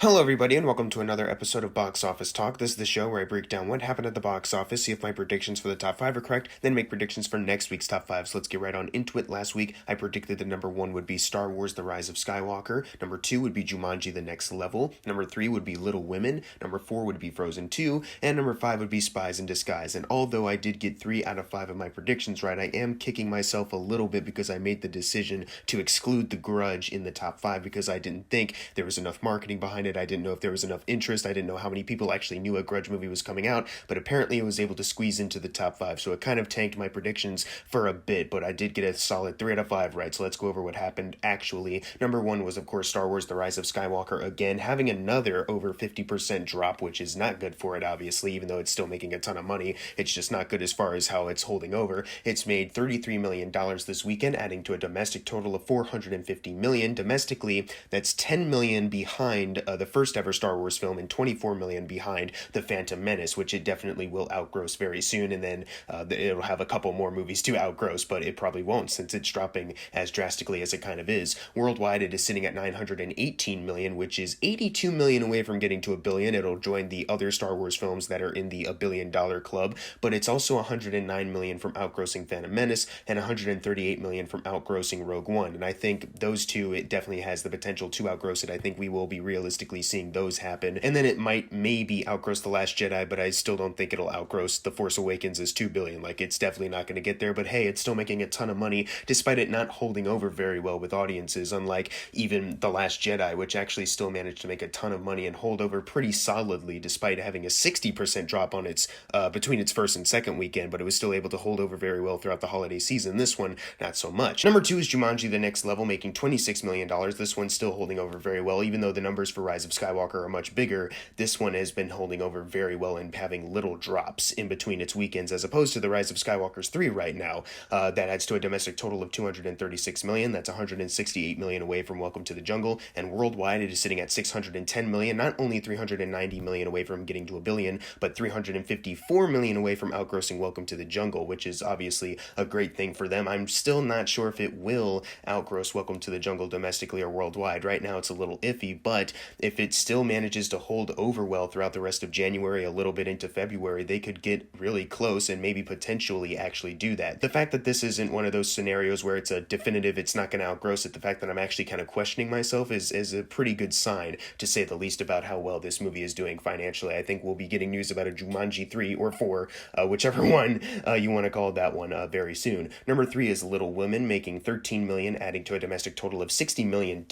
Hello, everybody, and welcome to another episode of Box Office Talk. This is the show where I break down what happened at the box office, see if my predictions for the top five are correct, then make predictions for next week's top five. So let's get right on into it. Last week, I predicted that number one would be Star Wars: The Rise of Skywalker. Number two would be Jumanji: The Next Level. Number three would be Little Women. Number four would be Frozen 2. And number five would be Spies in Disguise. And although I did get 3 out of 5 of my predictions right, I am kicking myself a little bit because I made the decision to exclude The Grudge in the top five because I didn't think there was enough marketing behind it. I didn't know if there was enough interest. I didn't know how many people actually knew a Grudge movie was coming out, but apparently it was able to squeeze into the top five, so it kind of tanked my predictions for a bit, but I did get a solid 3 out of 5 right, so let's go over what happened actually. Number one was, of course, Star Wars: The Rise of Skywalker, again, having another over 50% drop, which is not good for it, obviously, even though it's still making a ton of money. It's just not good as far as how it's holding over. It's made $33 million this weekend, adding to a domestic total of $450 million. Domestically, that's $10 million behind the first ever Star Wars film and $24 million behind The Phantom Menace, which it definitely will outgross very soon, and then it'll have a couple more movies to outgross, but it probably won't since it's dropping as drastically as it kind of is. Worldwide, it is sitting at $918 million, which is $82 million away from getting to $1 billion. It'll join the other Star Wars films that are in the $1 billion club, but it's also $109 million from outgrossing Phantom Menace and $138 million from outgrossing Rogue One, and I think those two, it definitely has the potential to outgross it. I think we will be realistically seeing those happen, and then it might maybe outgross The Last Jedi, but I still don't think it'll outgross The Force Awakens as $2 billion. Like, it's definitely not going to get there, but hey, it's still making a ton of money despite it not holding over very well with audiences, unlike even The Last Jedi, which actually still managed to make a ton of money and hold over pretty solidly despite having a 60% drop on its between its first and second weekend, but it was still able to hold over very well throughout the holiday season. This one, not so much. Number two is Jumanji: The Next Level, making $26 million. This one's still holding over very well, even though the numbers for Rise of Skywalker are much bigger. This one has been holding over very well and having little drops in between its weekends, as opposed to the Rise of Skywalker's 3 right now. That adds to a domestic total of $236 million. That's $168 million away from Welcome to the Jungle, and worldwide it is sitting at $610 million, not only $390 million away from getting to $1 billion, but $354 million away from outgrossing Welcome to the Jungle, which is obviously a great thing for them. I'm still not sure if it will outgross Welcome to the Jungle domestically or worldwide. Right now it's a little iffy, but if it still manages to hold over well throughout the rest of January, a little bit into February, they could get really close and maybe potentially actually do that. The fact that this isn't one of those scenarios where it's a definitive it's not going to outgross it, the fact that I'm actually kind of questioning myself is a pretty good sign, to say the least, about how well this movie is doing financially. I think we'll be getting news about a Jumanji 3 or 4, whichever one you want to call that one, very soon. Number 3 is Little Women, making $13 million, adding to a domestic total of $60 million,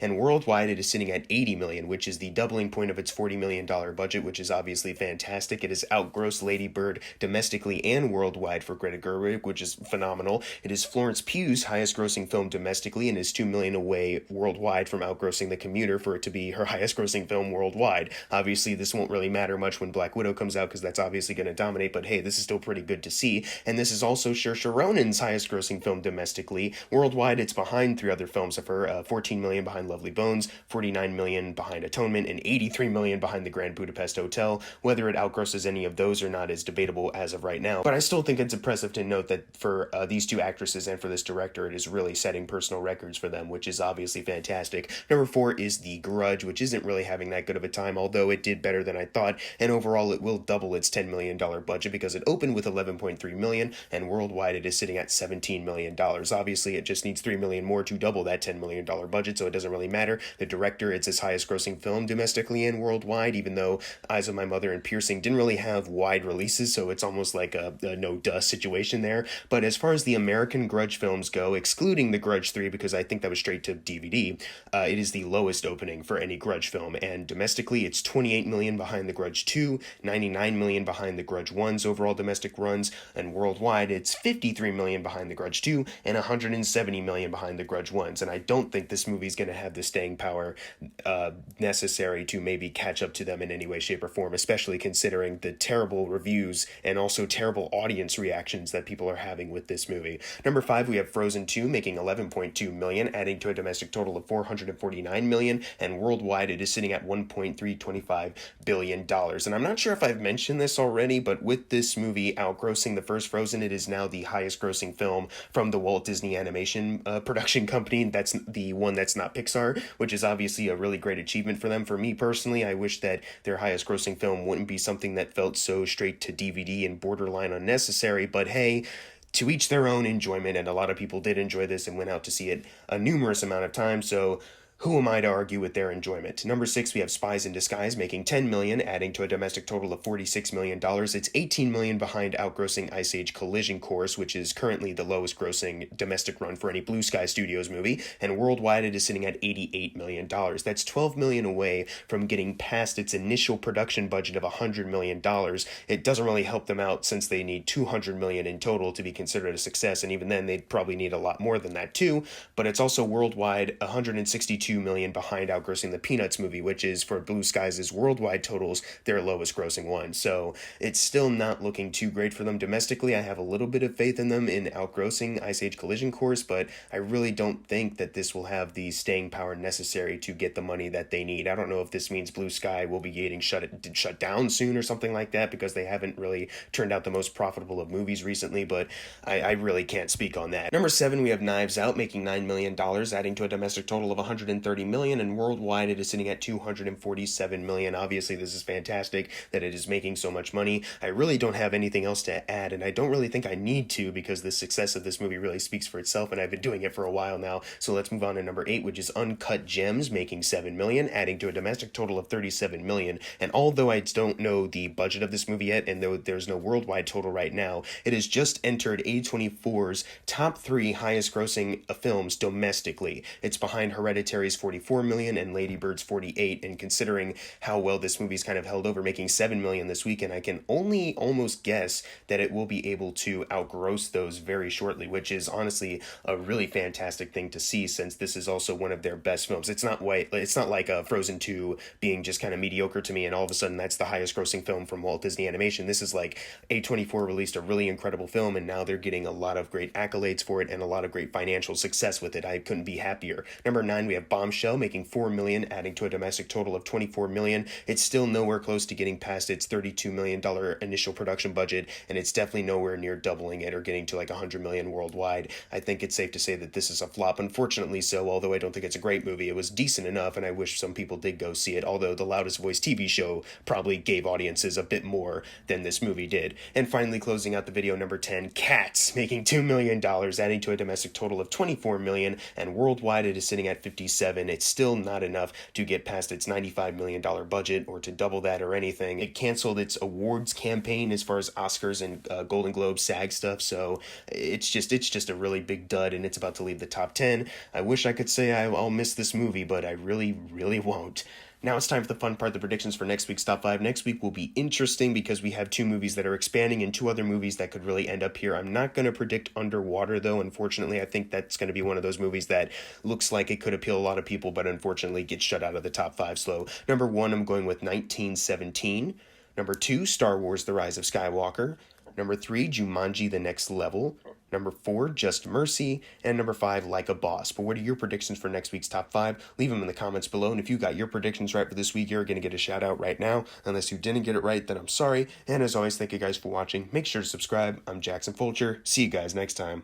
and worldwide it is sitting at $80 million, which is the doubling point of its $40 million budget, which is obviously fantastic. It has outgrossed Lady Bird domestically and worldwide for Greta Gerwig, which is phenomenal. It is Florence Pugh's highest grossing film domestically and is $2 million away worldwide from outgrossing The Commuter for it to be her highest grossing film worldwide. Obviously, this won't really matter much when Black Widow comes out because that's obviously going to dominate, but hey, this is still pretty good to see. And this is also Saoirse Ronan's highest grossing film domestically. Worldwide, it's behind 3 other films of her, $14 million behind Lovely Bones, $49 million behind Atonement, and $83 million behind The Grand Budapest Hotel. Whether it outgrosses any of those or not is debatable as of right now, but I still think it's impressive to note that for these 2 actresses and for this director, it is really setting personal records for them, which is obviously fantastic. Number 4 is The Grudge, which isn't really having that good of a time, although it did better than I thought, and overall it will double its $10 million budget because it opened with $11.3 million, and worldwide it is sitting at $17 million. Obviously, it just needs $3 million more to double that $10 million budget, so it doesn't really matter. The director, it's his highest grossing film domestically and worldwide, even though Eyes of My Mother and Piercing didn't really have wide releases, so it's almost like a no-duh situation there. But as far as the American Grudge films go, excluding The Grudge 3, because I think that was straight to DVD, it is the lowest opening for any Grudge film, and domestically it's $28 million behind The Grudge 2, $99 million behind The Grudge 1's overall domestic runs, and worldwide it's $53 million behind The Grudge 2 and $170 million behind The Grudge 1's, and I don't think this movie's going to have the staying power necessary to maybe catch up to them in any way, shape, or form, especially considering the terrible reviews and also terrible audience reactions that people are having with this movie. Number 5, we have Frozen 2, making $11.2 million, adding to a domestic total of $449 million, and worldwide it is sitting at $1.325 billion. And I'm not sure if I've mentioned this already, but with this movie outgrossing the first Frozen, it is now the highest grossing film from the Walt Disney Animation production company. That's the one that's not Pixar, which is obviously a really great great achievement for them. For me personally, I wish that their highest grossing film wouldn't be something that felt so straight to DVD and borderline unnecessary, but hey, to each their own enjoyment, and a lot of people did enjoy this and went out to see it a numerous amount of times, so who am I to argue with their enjoyment? Number 6, we have Spies in Disguise, making $10 million, adding to a domestic total of $46 million. It's $18 million behind outgrossing Ice Age Collision Course, which is currently the lowest grossing domestic run for any Blue Sky Studios movie, and worldwide it is sitting at $88 million. That's $12 million away from getting past its initial production budget of $100 million. It doesn't really help them out since they need $200 million in total to be considered a success, and even then they'd probably need a lot more than that too, but it's also worldwide $162 million behind outgrossing the Peanuts movie, which is, for Blue Skies' worldwide totals, their lowest grossing one. So it's still not looking too great for them domestically. I have a little bit of faith in them in outgrossing Ice Age Collision Course, but I really don't think that this will have the staying power necessary to get the money that they need. I don't know if this means Blue Sky will be getting shut down soon or something like that, because they haven't really turned out the most profitable of movies recently, but I really can't speak on that. Number 7, we have Knives Out, making $9 million, adding to a domestic total of $130 million, and worldwide it is sitting at $247 million. Obviously, this is fantastic that it is making so much money. I really don't have anything else to add, and I don't really think I need to, because the success of this movie really speaks for itself, and I've been doing it for a while now. So let's move on to number 8, which is Uncut Gems, making $7 million, adding to a domestic total of $37 million. And although I don't know the budget of this movie yet, and though there's no worldwide total right now, it has just entered A24's top 3 highest grossing films domestically. It's behind Hereditary's $44 million and Lady Bird's $48 million, and considering how well this movie's kind of held over, making $7 million this weekend, I can only almost guess that it will be able to outgross those very shortly, which is honestly a really fantastic thing to see, since this is also one of their best films. It's not like Frozen 2 being just kind of mediocre to me and all of a sudden that's the highest grossing film from Walt Disney Animation. This is like A24 released a really incredible film, and now they're getting a lot of great accolades for it and a lot of great financial success with it. I couldn't be happier. Number 9, we have Bombshell, making $4 million, adding to a domestic total of $24 million. It's still nowhere close to getting past its $32 million initial production budget, and it's definitely nowhere near doubling it or getting to like $100 million worldwide. I think it's safe to say that this is a flop, unfortunately so, although I don't think it's a great movie. It was decent enough, and I wish some people did go see it, although The Loudest Voice TV show probably gave audiences a bit more than this movie did. And finally, closing out the video, number 10, Cats, making $2 million, adding to a domestic total of $24 million, and worldwide it is sitting at $57 million. It's still not enough to get past its $95 million budget or to double that or anything. It canceled its awards campaign as far as Oscars and Golden Globe SAG stuff, so it's just a really big dud, and it's about to leave the top 10. I wish I could say I'll miss this movie, but I really won't. Now it's time for the fun part, the predictions for next week's top 5. Next week will be interesting because we have 2 movies that are expanding and 2 other movies that could really end up here. I'm not going to predict Underwater, though. Unfortunately, I think that's going to be one of those movies that looks like it could appeal a lot of people, but unfortunately gets shut out of the top 5 slow. Number 1, I'm going with 1917. Number 2, Star Wars: The Rise of Skywalker. Number 3, Jumanji: The Next Level. Number 4, Just Mercy. And number 5, Like a Boss. But what are your predictions for next week's top 5? Leave them in the comments below. And if you got your predictions right for this week, you're going to get a shout out right now. Unless you didn't get it right, then I'm sorry. And as always, thank you guys for watching. Make sure to subscribe. I'm Jackson Fulcher. See you guys next time.